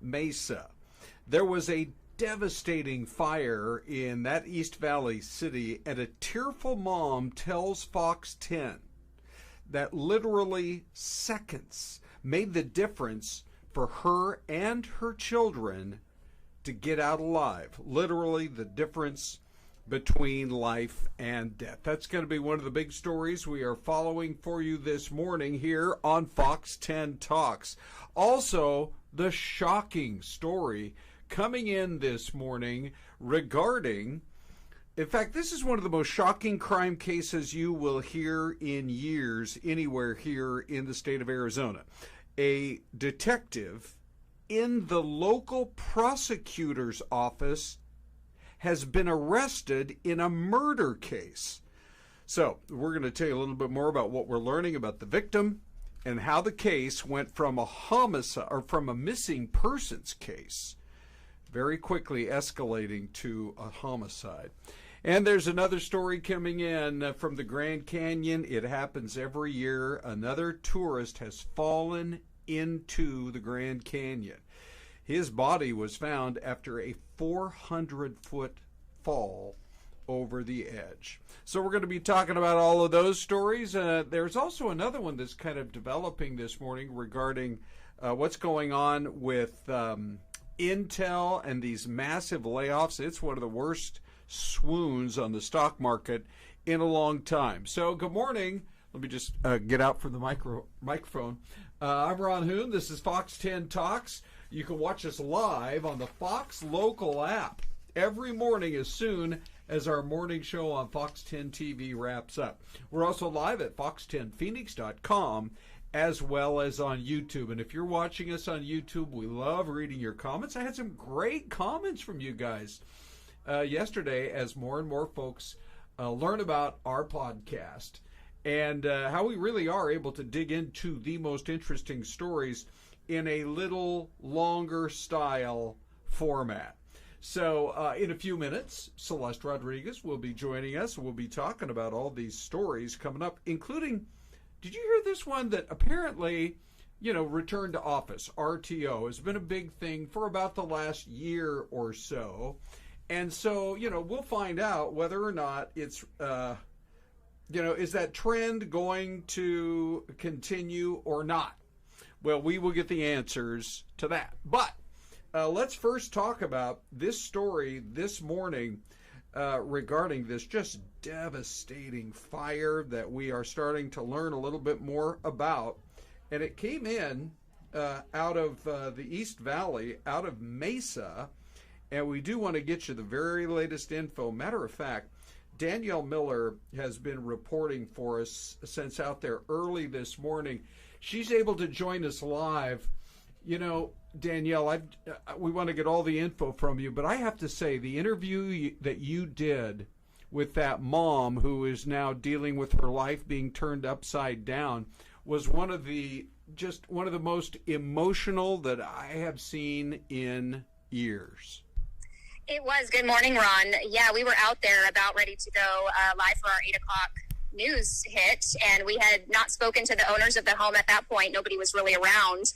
Mesa. There was a devastating fire in that East Valley city, and a tearful mom tells Fox 10 that literally seconds made the difference for her and her children to get out alive. Literally the difference between life and death. That's going to be one of the big stories we are following for you this morning here on Fox 10 Talks. Also, the shocking story coming in this morning regarding, in fact, this is one of the most shocking crime cases you will hear in years anywhere here in the state of Arizona. A detective in the local prosecutor's office has been arrested in a murder case. So we're going to tell you a little bit more about what we're learning about the victim and how the case went from a homicide or from a missing persons case very quickly escalating to a homicide. And there's another story coming in from the Grand Canyon. It happens every year. Another tourist has fallen into the Grand Canyon. His body was found after a 400-foot fall over the edge. So we're going to be talking about all of those stories. There's also another one that's kind of developing this morning regarding what's going on with Intel and these massive layoffs. It's one of the worst swoons on the stock market in a long time. So good morning. Let me just get out from the microphone. I'm Ron Hoon. This is Fox 10 Talks. You can watch us live on the Fox Local app every morning as soon as our morning show on Fox 10 TV wraps up. We're also live at fox10phoenix.com as well as on YouTube. And if you're watching us on YouTube, we love reading your comments. I had some great comments from you guys yesterday as more and more folks learn about our podcast and how we really are able to dig into the most interesting stories in a little longer style format. So in a few minutes, Syleste Rodriguez will be joining us. We'll be talking about all these stories coming up, including, did you hear this one that apparently, return to office, RTO, has been a big thing for about the last year or so. And so, we'll find out whether or not it's, is that trend going to continue or not? Well, we will get the answers to that. But let's first talk about this story this morning regarding this just devastating fire that we are starting to learn a little bit more about. And it came in out of the East Valley, out of Mesa. And we do want to get you the very latest info. Matter of fact, Danielle Miller has been reporting for us since out there early this morning. She's able to join us live. Danielle, we want to get all the info from you, but I have to say the interview that you did with that mom who is now dealing with her life being turned upside down was one of the most emotional that I have seen in years. It was. Good morning, Ron. Yeah, we were out there about ready to go live for our 8 o'clock news hit, and we had not spoken to the owners of the home at that point. Nobody was really around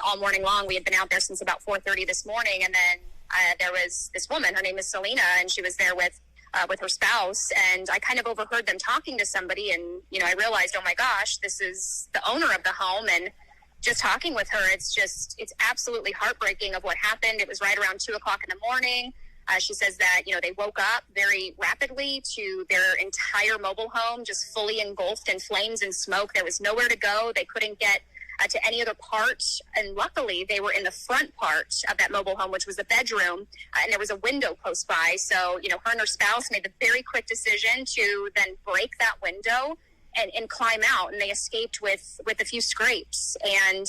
all morning long. We had been out there since about 4:30 this morning, and then there was this woman. Her name is Selena, and she was there with her spouse, and I kind of overheard them talking to somebody, and I realized, oh my gosh, this is the owner of the home. And just talking with her, it's absolutely heartbreaking of what happened. It was right around 2 o'clock in the morning. She says that, they woke up very rapidly to their entire mobile home just fully engulfed in flames and smoke. There was nowhere to go. They couldn't get to any other part. And luckily, they were in the front part of that mobile home, which was the bedroom, and there was a window close by. So, her and her spouse made the very quick decision to then break that window and climb out. And they escaped with a few scrapes. And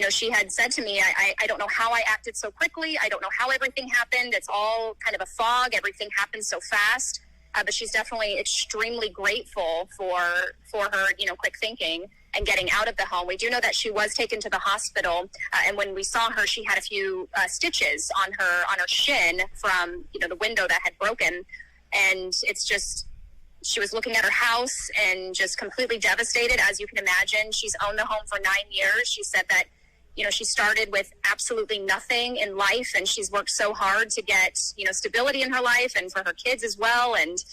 she had said to me, I don't know how I acted so quickly. I don't know how everything happened. It's all kind of a fog. Everything happened so fast. But she's definitely extremely grateful for her, quick thinking and getting out of the home. We do know that she was taken to the hospital. And when we saw her, she had a few stitches on her shin from, the window that had broken. And it's just, she was looking at her house and just completely devastated, as you can imagine. She's owned the home for 9 years. She said that, she started with absolutely nothing in life, and she's worked so hard to get, stability in her life and for her kids as well. And,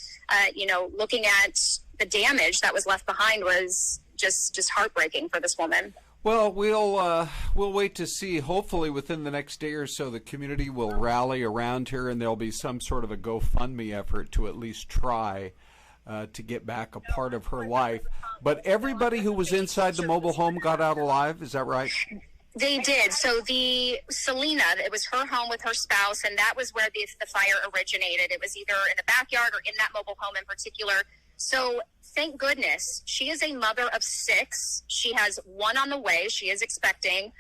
looking at the damage that was left behind was just heartbreaking for this woman. Well, we'll wait to see. Hopefully within the next day or so, the community will rally around her, and there'll be some sort of a GoFundMe effort to at least try to get back a part of her life. But everybody who was inside the mobile home got out alive, is that right? They did. So the Selena, it was her home with her spouse, and that was where the fire originated. It was either in the backyard or in that mobile home in particular. So thank goodness. She is a mother of 6. She has 1 on the way. She is expecting.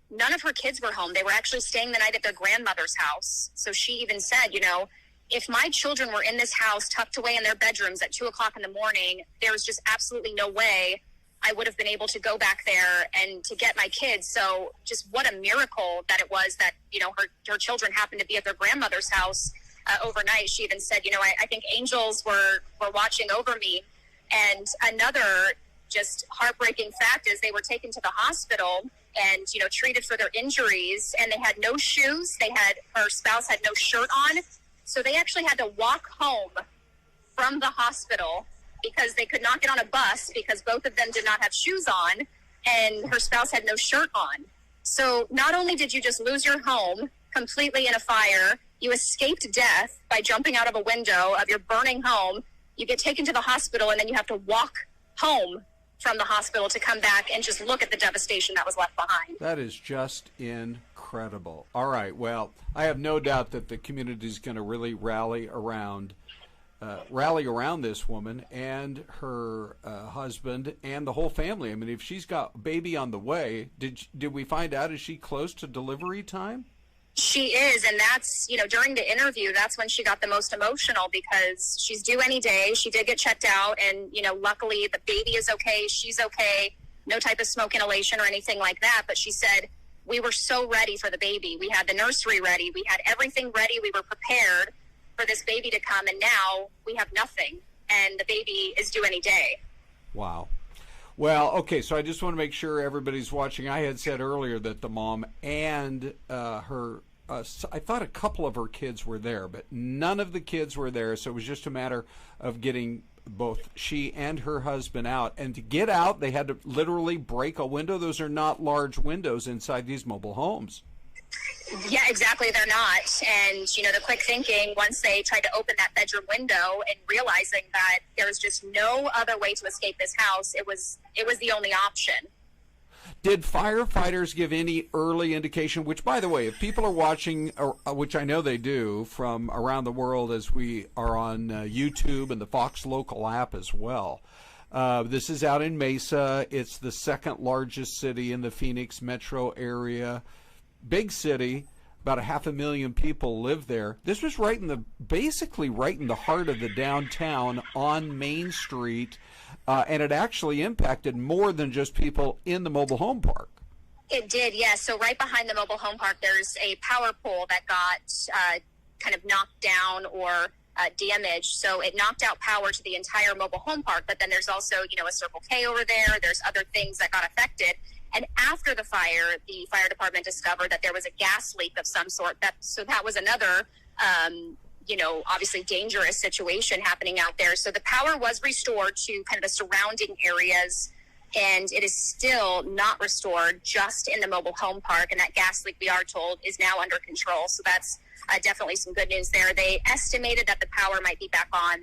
None of her kids were home. They were actually staying the night at their grandmother's house. So she even said, if my children were in this house tucked away in their bedrooms at 2 o'clock in the morning, there's just absolutely no way I would have been able to go back there and to get my kids. So just what a miracle that it was that, her children happened to be at their grandmother's house overnight. She even said, I think angels were watching over me. And another just heartbreaking fact is they were taken to the hospital and, treated for their injuries, and they had no shoes. Her spouse had no shirt on. So they actually had to walk home from the hospital because they could not get on a bus because both of them did not have shoes on, and her spouse had no shirt on. So not only did you just lose your home completely in a fire, you escaped death by jumping out of a window of your burning home. You get taken to the hospital, and then you have to walk home from the hospital to come back and just look at the devastation that was left behind. That is just incredible. All right. Well, I have no doubt that the community is going to really rally around this woman and her husband and the whole family. I mean, if she's got a baby on the way, did we find out, is she close to delivery time? She is, and that's, during the interview, that's when she got the most emotional because she's due any day. She did get checked out, and, luckily the baby is okay. She's okay. No type of smoke inhalation or anything like that. But she said, we were so ready for the baby. We had the nursery ready. We had everything ready. We were prepared for this baby to come, and now we have nothing, and the baby is due any day. Wow. Well, okay, so I just want to make sure everybody's watching. I had said earlier that the mom and her, I thought a couple of her kids were there, but none of the kids were there, so it was just a matter of getting both she and her husband out. And to get out, they had to literally break a window. Those are not large windows inside these mobile homes. Yeah, exactly. They're not. And, the quick thinking, once they tried to open that bedroom window and realizing that there was just no other way to escape this house, it was the only option. Did firefighters give any early indication, which, by the way, if people are watching, which I know they do, from around the world as we are on YouTube and the Fox Local app as well. This is out in Mesa. It's the second largest city in the Phoenix metro area. Big city, about 500,000 people live there. This was basically right in the heart of the downtown on Main Street, and it actually impacted more than just people in the mobile home park. It did, yes. So right behind the mobile home park, there's a power pole that got kind of knocked down or damaged. So it knocked out power to the entire mobile home park, but then there's also, a Circle K over there. There's other things that got affected. And after the fire, the fire department discovered that there was a gas leak of some sort. So that was another, obviously dangerous situation happening out there. So the power was restored to kind of the surrounding areas, and it is still not restored just in the mobile home park. And that gas leak, we are told, is now under control. So that's definitely some good news there. They estimated that the power might be back on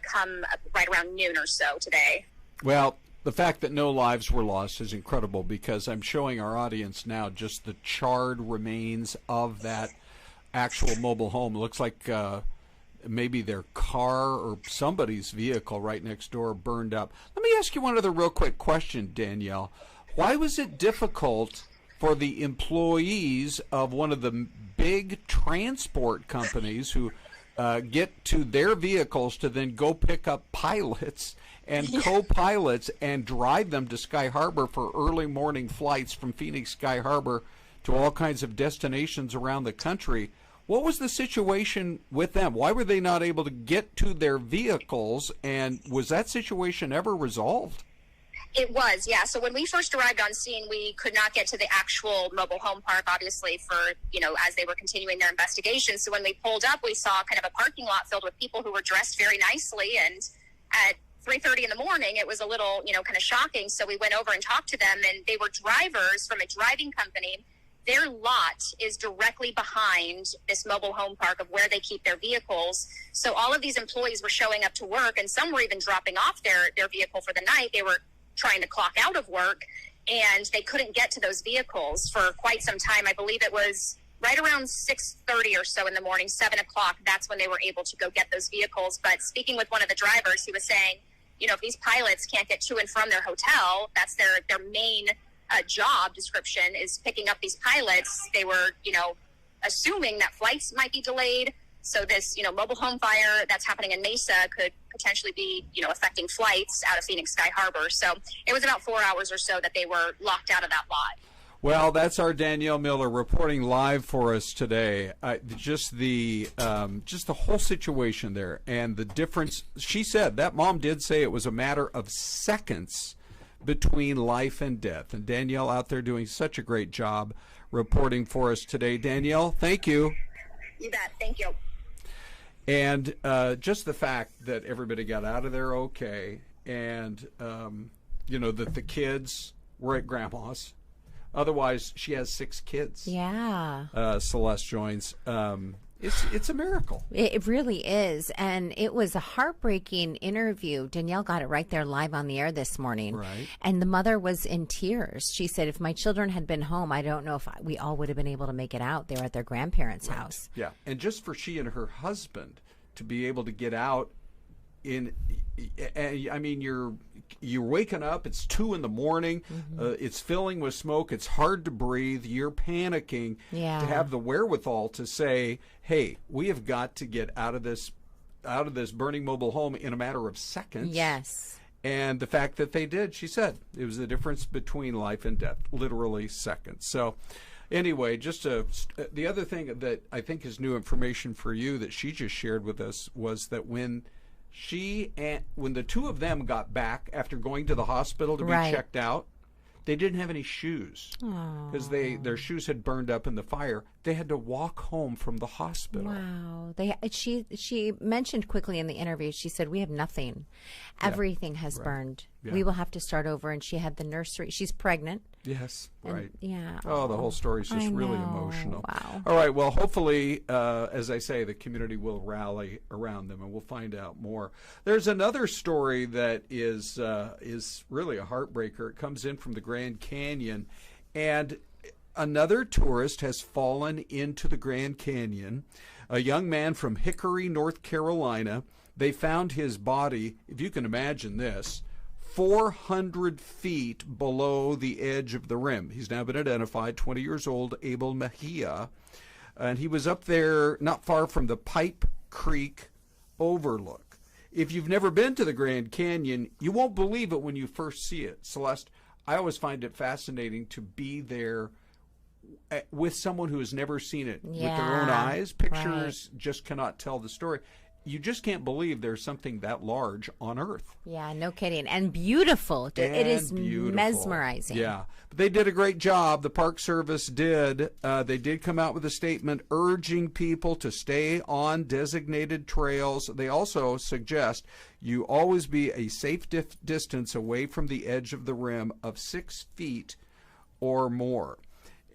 come right around noon or so today. Well, the fact that no lives were lost is incredible, because I'm showing our audience now just the charred remains of that actual mobile home. It looks like maybe their car or somebody's vehicle right next door burned up. Let me ask you one other real quick question, Danielle. Why was it difficult for the employees of one of the big transport companies who get to their vehicles to then go pick up pilots and co-pilots and drive them to Sky Harbor for early morning flights from Phoenix Sky Harbor to all kinds of destinations around the country? What was the situation with them? Why were they not able to get to their vehicles, and was that situation ever resolved? It was, yeah. So when we first arrived on scene, we could not get to the actual mobile home park, obviously, for, as they were continuing their investigation. So when we pulled up, we saw kind of a parking lot filled with people who were dressed very nicely. And at 3:30 in the morning, it was a little, kind of shocking. So we went over and talked to them, and they were drivers from a driving company. Their lot is directly behind this mobile home park of where they keep their vehicles. So all of these employees were showing up to work, and some were even dropping off their vehicle for the night. They were trying to clock out of work, and they couldn't get to those vehicles for quite some time. I believe it was right around 6:30 or so in the morning, 7 o'clock. That's when they were able to go get those vehicles. But speaking with one of the drivers, he was saying, if these pilots can't get to and from their hotel, that's their main job description is picking up these pilots. They were, assuming that flights might be delayed. So this, mobile home fire that's happening in Mesa could potentially be, affecting flights out of Phoenix Sky Harbor. So it was about 4 hours or so that they were locked out of that lot. Well, that's our Danielle Miller reporting live for us today. Just the whole situation there and the difference. She said that mom did say it was a matter of seconds between life and death. And Danielle out there doing such a great job reporting for us today. Danielle, thank you. You bet. Thank you. And just the fact that everybody got out of there okay, and that the kids were at grandma's. Otherwise, she has 6 kids. Yeah. Celeste joins. It's a miracle. It really is. And it was a heartbreaking interview. Danielle got it right there live on the air this morning. Right. And the mother was in tears. She said, if my children had been home, I don't know if we all would have been able to make it out. They were at their grandparents' house. Yeah. And just for she and her husband to be able to get out you're waking up, it's 2 a.m, it's filling with smoke, it's hard to breathe, you're panicking. Yeah. To have the wherewithal to say, hey, we have got to get out of this burning mobile home in a matter of seconds. Yes. And the fact that they did, she said, it was the difference between life and death, literally seconds. So anyway, the other thing that I think is new information for you that she just shared with us was that when the two of them got back after going to the hospital to be checked out, they didn't have any shoes because their shoes had burned up in the fire. They had to walk home from the hospital. Wow. She mentioned quickly in the interview, she said, we have nothing. Everything has burned. Yeah. We will have to start over. And she had the nursery. She's pregnant. Yes, right. Yeah. Oh, the whole story is just really emotional. Wow. All right. Well, hopefully, as I say, the community will rally around them, and we'll find out more. There's another story that is really a heartbreaker. It comes in from the Grand Canyon, and another tourist has fallen into the Grand Canyon. A young man from Hickory, North Carolina. They found his body, if you can imagine this, 400 feet below the edge of the rim. He's now been identified, 20 years old, Abel Mejia. And he was up there not far from the Pipe Creek overlook. If you've never been to the Grand Canyon, you won't believe it when you first see it. Celeste, I always find it fascinating to be there with someone who has never seen it with their own eyes. Pictures just cannot tell the story. You just can't believe there's something that large on Earth. Yeah, no kidding. And beautiful. It is beautiful. Mesmerizing. Yeah. But they did a great job. The Park Service did. They did come out with a statement urging people to stay on designated trails. They also suggest you always be a safe distance away from the edge of the rim of 6 feet or more.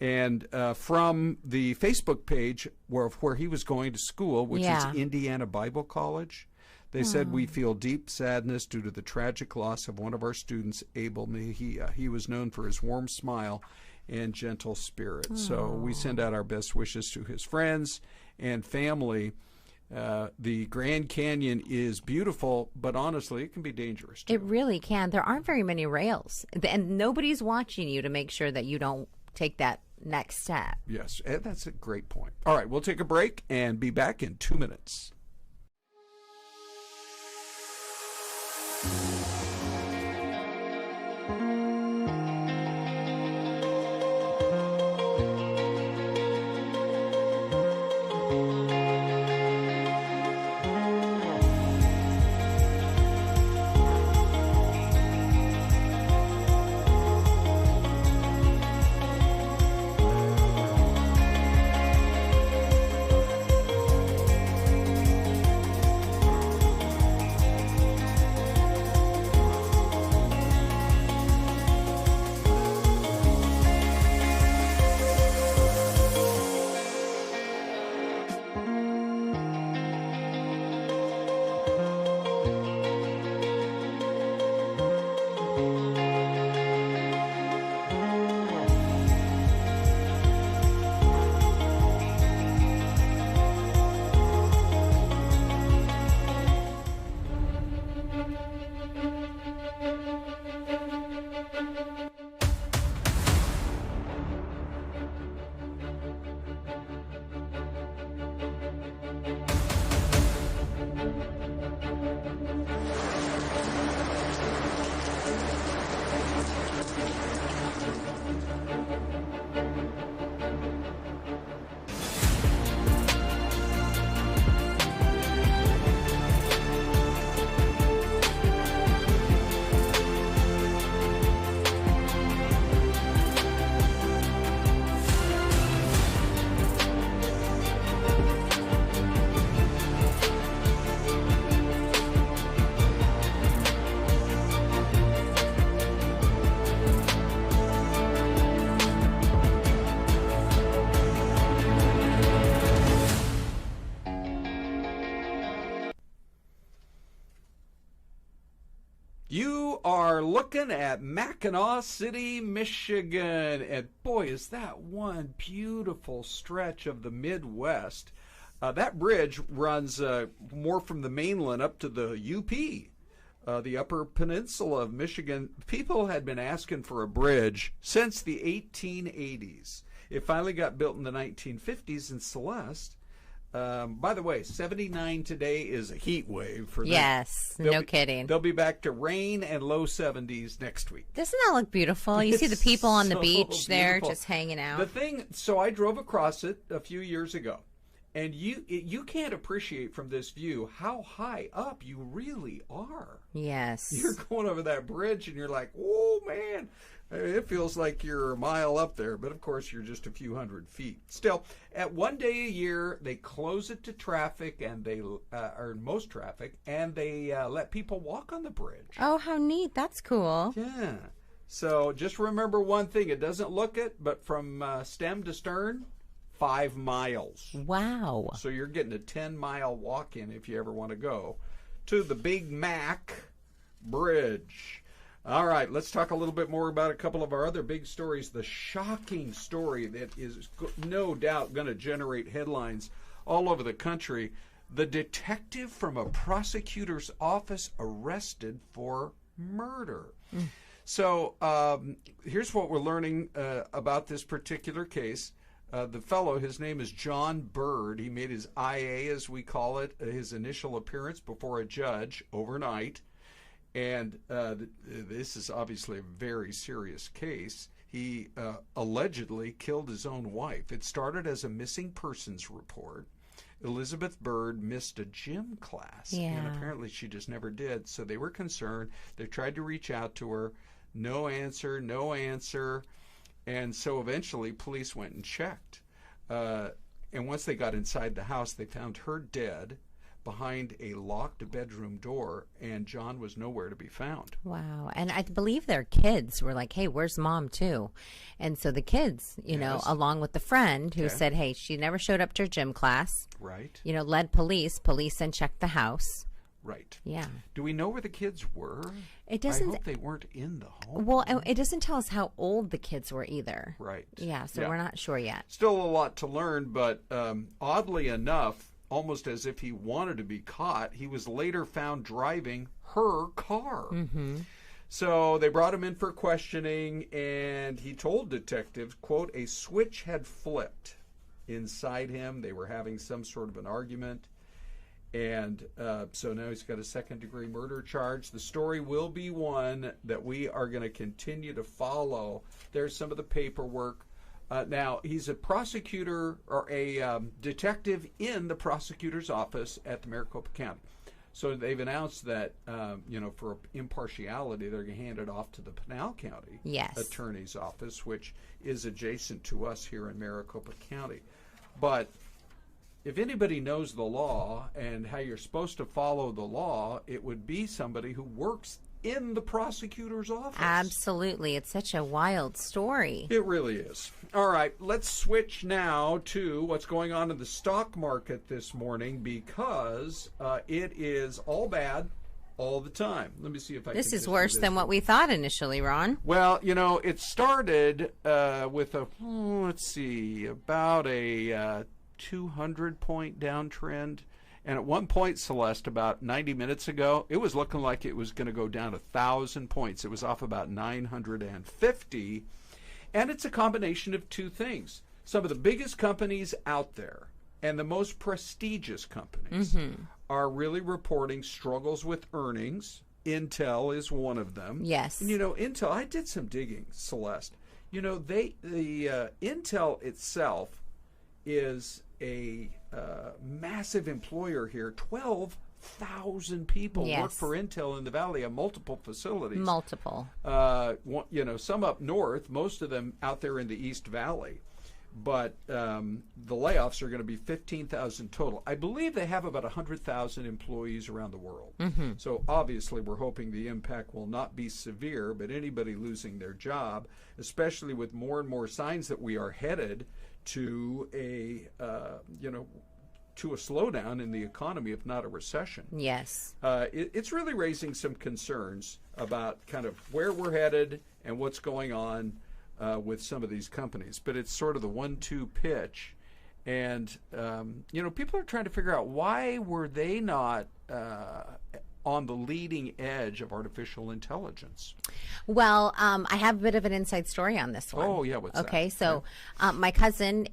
And from the Facebook page where he was going to school, which is Indiana Bible College, they said, we feel deep sadness due to the tragic loss of one of our students, Abel Mejia. He was known for his warm smile and gentle spirit. So we send out our best wishes to his friends and family. The Grand Canyon is beautiful, but honestly, it can be dangerous too. It really can. There aren't very many rails, and nobody's watching you to make sure that you don't take that next step. Yes, that's a great point. All right, we'll take a break and be back in 2 minutes. are looking at Mackinac City, Michigan. And boy, is that one beautiful stretch of the Midwest. That bridge runs more from the mainland up to the UP, the Upper Peninsula of Michigan. People had been asking for a bridge since the 1880s. It finally got built in the 1950s in Celeste. By the way, 79 today is a heat wave for them. Yes, no kidding. They'll be back to rain and low 70s next week. Doesn't that look beautiful? You see the people on the beach there just hanging out. So I drove across it a few years ago, and you can't appreciate from this view how high up you really are. Yes. You're going over that bridge, and you're like, oh, man. It feels like you're a mile up there, but of course you're just a few hundred feet. Still, at one day a year, they close it to traffic, and they or most traffic, and they let people walk on the bridge. Oh, how neat! That's cool. Yeah. So just remember one thing: it doesn't look it, but from stem to stern, 5 miles. Wow. So you're getting a 10-mile walk-in if you ever want to go to the Big Mac Bridge. All right, let's talk a little bit more about a couple of our other big stories. The shocking story that is no doubt going to generate headlines all over the country. The detective from a prosecutor's office arrested for murder. So here's what we're learning about this particular case. The fellow, his name is John Bird. He made his IA, as we call it, his initial appearance before a judge overnight. And this is obviously a very serious case. He allegedly killed his own wife. It started as a missing persons report. Elizabeth Bird missed a gym class, and apparently she just never did. So they were concerned. They tried to reach out to her. No answer, no answer. And so eventually police went and checked. And once they got inside the house, they found her dead behind a locked bedroom door, and John was nowhere to be found. Wow. And I believe their kids were like, hey, where's mom too? And so the kids, you know, along with the friend who said, hey, she never showed up to her gym class. Right. You know, led police and checked the house. Right. Yeah. Do we know where the kids were? It doesn't. I hope they weren't in the home. Well, it doesn't tell us how old the kids were either. Right. Yeah, so we're not sure yet. Still a lot to learn, but oddly enough, almost as if he wanted to be caught, he was later found driving her car. Mm-hmm. So they brought him in for questioning, and he told detectives, quote, a switch had flipped inside him. They were having some sort of an argument. And so now he's got a second-degree murder charge. The story will be one that we are going to continue to follow. There's some of the paperwork. Now, he's a prosecutor or a detective in the prosecutor's office at the Maricopa County. So they've announced that, for impartiality, they're going to hand it off to the Pinal County Attorney's Office, which is adjacent to us here in Maricopa County. But if anybody knows the law and how you're supposed to follow the law, it would be somebody who works in the prosecutor's office. Absolutely. It's such a wild story. It really is. All right, let's switch now to what's going on in the stock market this morning, because it is all bad all the time. Let me see if I can. This is worse than what we thought initially, Ron. Well, it started with about a 200-point downtrend. And at one point, Celeste, about 90 minutes ago, it was looking like it was going to go down 1,000 points. It was off about 950. And it's a combination of two things. Some of the biggest companies out there and the most prestigious companies are really reporting struggles with earnings. Intel is one of them. Yes. And, Intel, I did some digging, Celeste. Intel itself is a massive employer here. 12,000 people work for Intel in the Valley at multiple facilities. Multiple. Some up north, most of them out there in the East Valley. But the layoffs are going to be 15,000 total. I believe they have about 100,000 employees around the world. Mm-hmm. So obviously we're hoping the impact will not be severe, but anybody losing their job, especially with more and more signs that we are headed to to a slowdown in the economy, if not a recession. Yes. It's really raising some concerns about kind of where we're headed and what's going on with some of these companies. But it's sort of the 1-2 pitch. And, people are trying to figure out why were they not on the leading edge of artificial intelligence? Well, I have a bit of an inside story on this one. Oh, yeah. What's that? Okay, so my cousin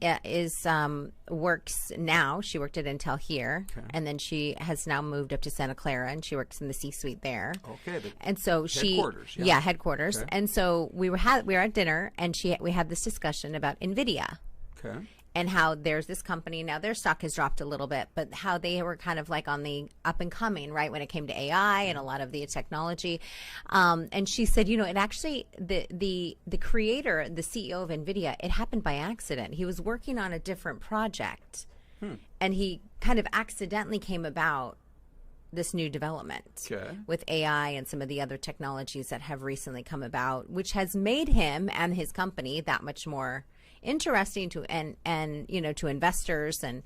works now. She worked at Intel here, and then she has now moved up to Santa Clara, and she works in the C-suite there. Okay. And so headquarters. Yeah, headquarters. Okay. And so we were at dinner, and we had this discussion about NVIDIA. Okay. And how there's this company, now their stock has dropped a little bit, but how they were kind of like on the up and coming, right, when it came to AI and a lot of the technology. And she said, it actually, the creator, the CEO of NVIDIA, it happened by accident. He was working on a different project, and he kind of accidentally came about this new development with AI and some of the other technologies that have recently come about, which has made him and his company that much more interesting to to investors, and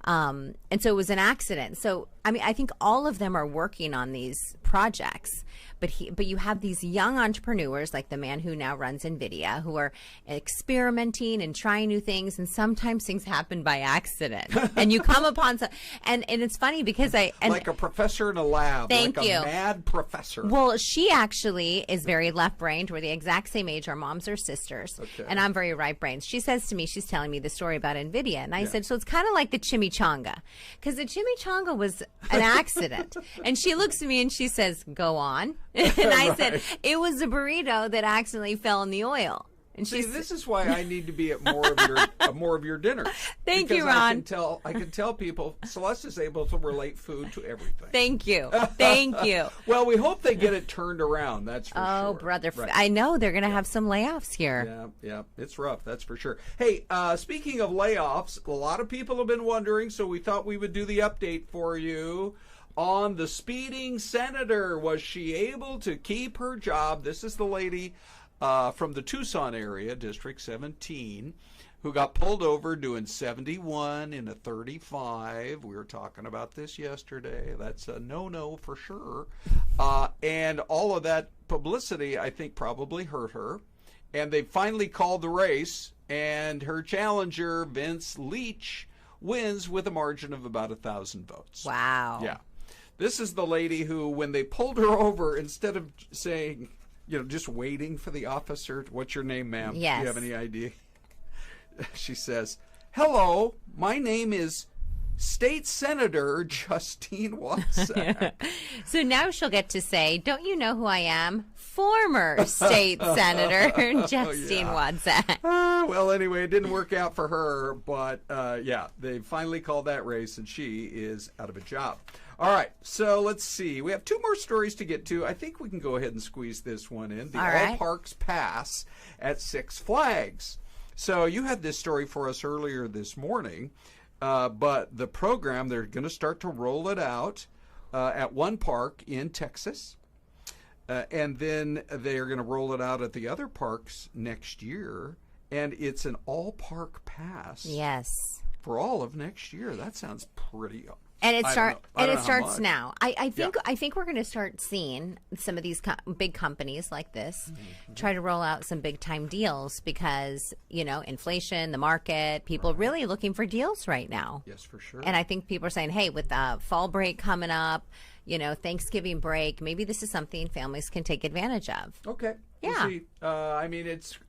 so it was an accident. So I think all of them are working on these projects, but you have these young entrepreneurs like the man who now runs NVIDIA who are experimenting and trying new things, and sometimes things happen by accident and you come upon some, and it's funny because like a professor in a lab. Thank you. A mad professor. Well, she actually is very left-brained. We're the exact same age. Our moms are sisters. Okay. And I'm very right-brained. She says to me, she's telling me the story about NVIDIA. And I said, so it's kind of like the chimichanga. Because the chimichanga was an accident. And she looks at me and she says, go on. And I said, it was a burrito that accidentally fell in the oil. And see, this is why I need to be at more of your dinners. Thank you, Ron. I can tell people Celeste is able to relate food to everything. Thank you. Thank you. Well, we hope they get it turned around. That's for sure. Oh, brother, right. I know they're going to have some layoffs here. Yeah, it's rough. That's for sure. Hey, speaking of layoffs, a lot of people have been wondering, so we thought we would do the update for you on the speeding senator. Was she able to keep her job? This is the lady from the Tucson area, District 17, who got pulled over doing 71 in a 35. We were talking about this yesterday. That's a no-no for sure. And all of that publicity, I think, probably hurt her. And they finally called the race, and her challenger, Vince Leach, wins with a margin of about 1,000 votes. Wow. Yeah. This is the lady who, when they pulled her over, instead of saying, just waiting for the officer. What's your name, ma'am? Yes. Do you have any idea? She says, hello, my name is State Senator Justine Watson. So now she'll get to say, don't you know who I am? Former State Senator Justine Watson. Well, anyway, it didn't work out for her, but they finally called that race, and she is out of a job. All right, so let's see. We have two more stories to get to. I think we can go ahead and squeeze this one in. The All Parks Pass at Six Flags. So you had this story for us earlier this morning, but the program, they're going to start to roll it out at one park in Texas, and then they're going to roll it out at the other parks next year, and it's an all-park pass. Yes. For all of next year. That sounds pretty And it starts now. I think we're going to start seeing some of these big companies like this try to roll out some big time deals because inflation, the market, people really looking for deals right now. Yes, for sure. And I think people are saying, hey, with fall break coming up, Thanksgiving break, maybe this is something families can take advantage of. Okay. Yeah. We'll see. I mean, it's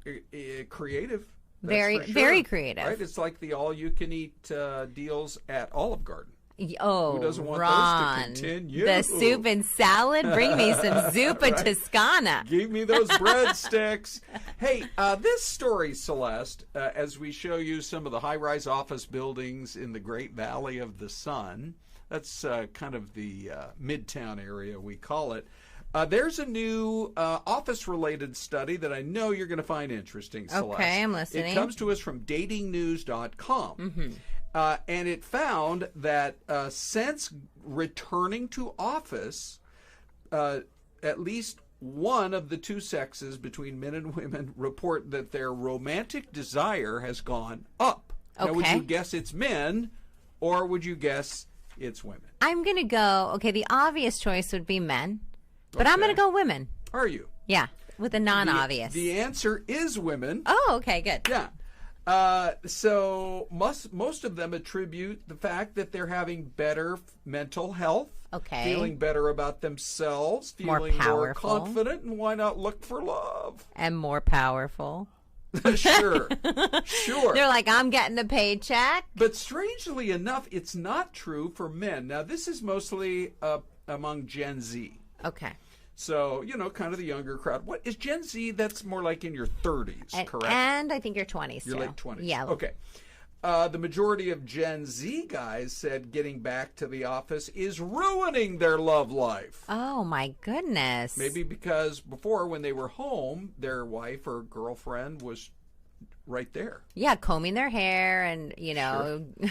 creative. Very creative. Right? It's like the all-you-can-eat deals at Olive Garden. Oh, who doesn't want Ron, those to continue? The soup and salad. Bring me some zuppa Toscana. Give me those breadsticks. Hey, this story, Celeste, as we show you some of the high-rise office buildings in the Great Valley of the Sun, that's kind of the Midtown area, we call it. There's a new office-related study that I know you're going to find interesting, Celeste. Okay, I'm listening. It comes to us from datingnews.com. Mm-hmm. And it found that since returning to office, at least one of the two sexes between men and women report that their romantic desire has gone up. Okay. Now, would you guess it's men Or would you guess it's women? I'm going to go, okay, the obvious choice would be men, but I'm going to go women. Are you? Yeah, with the non-obvious. The answer is women. Oh, okay, good. Yeah. So most of them attribute the fact that they're having better mental health, feeling better about themselves, feeling more confident, and why not look for love? And more powerful. Sure. They're like, I'm getting the paycheck. But strangely enough, it's not true for men. Now, this is mostly among Gen Z. Okay. So, kind of the younger crowd. What is Gen Z? That's more like in your 30s, correct? And I think your 20s, Your too. late 20s. Yeah. Okay. The majority of Gen Z guys said getting back to the office is ruining their love life. Oh, my goodness. Maybe because before, when they were home, their wife or girlfriend was right there. Yeah, combing their hair and,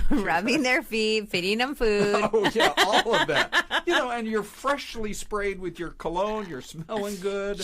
rubbing their feet, feeding them food. Oh, yeah, all of that. And you're freshly sprayed with your cologne. You're smelling good.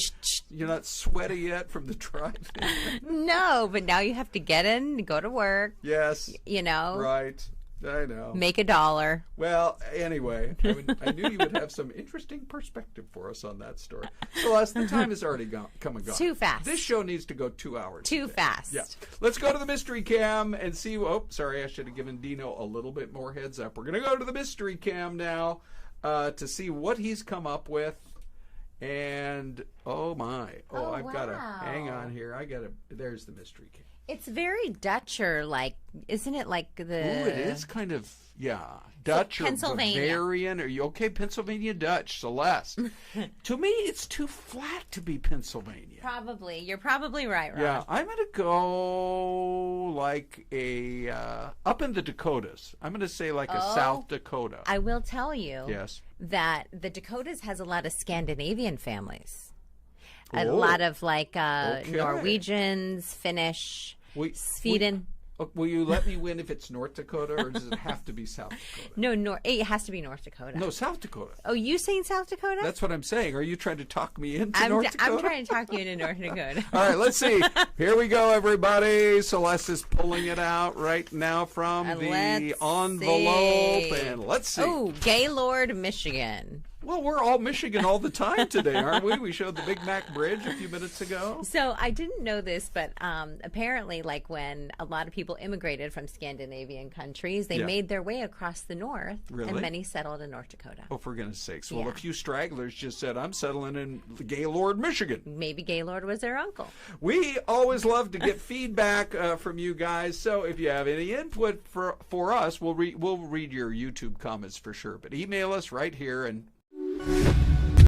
You're not sweaty yet from the drive-in. No, but now you have to get in, go to work. Yes. Right. I know. Make $1. Well, anyway, I knew you would have some interesting perspective for us on that story. Celeste, the time has already come and gone. Too fast. This show needs to go 2 hours. Too fast. Yeah. Let's go to the mystery cam and see. Oh, sorry, I should have given Dino a little bit more heads up. We're going to go to the mystery cam now to see what he's come up with. And, oh, my. Oh, I've got to hang on here. There's the mystery cam. It's very Dutch or isn't it like the... Ooh, it is kind of, Dutch or Bavarian. Are you okay? Pennsylvania Dutch, Celeste. To me, it's too flat to be Pennsylvania. Probably. You're probably right, Ron. Yeah, I'm going to go like up in the Dakotas. I'm going to say like a South Dakota. I will tell you yes. that the Dakotas has a lot of Scandinavian families. A lot of Norwegians, Finnish, Sweden. Will you let me win if it's North Dakota, or does it have to be South Dakota? No, it has to be North Dakota. No, South Dakota. Oh, you saying South Dakota? That's what I'm saying. Are you trying to talk me into North Dakota? I'm trying to talk you into North Dakota. All right, let's see. Here we go, everybody. Celeste is pulling it out right now from the envelope. And let's see. Oh, Gaylord, Michigan. Well, we're all Michigan all the time today, aren't we? We showed the Big Mac Bridge a few minutes ago. So I didn't know this, but apparently, when a lot of people immigrated from Scandinavian countries, they made their way across the north, and many settled in North Dakota. Oh, for goodness sakes. Well, a few stragglers just said, I'm settling in Gaylord, Michigan. Maybe Gaylord was their uncle. We always love to get feedback from you guys, so if you have any input for us, we'll read your YouTube comments for sure. But email us right here and...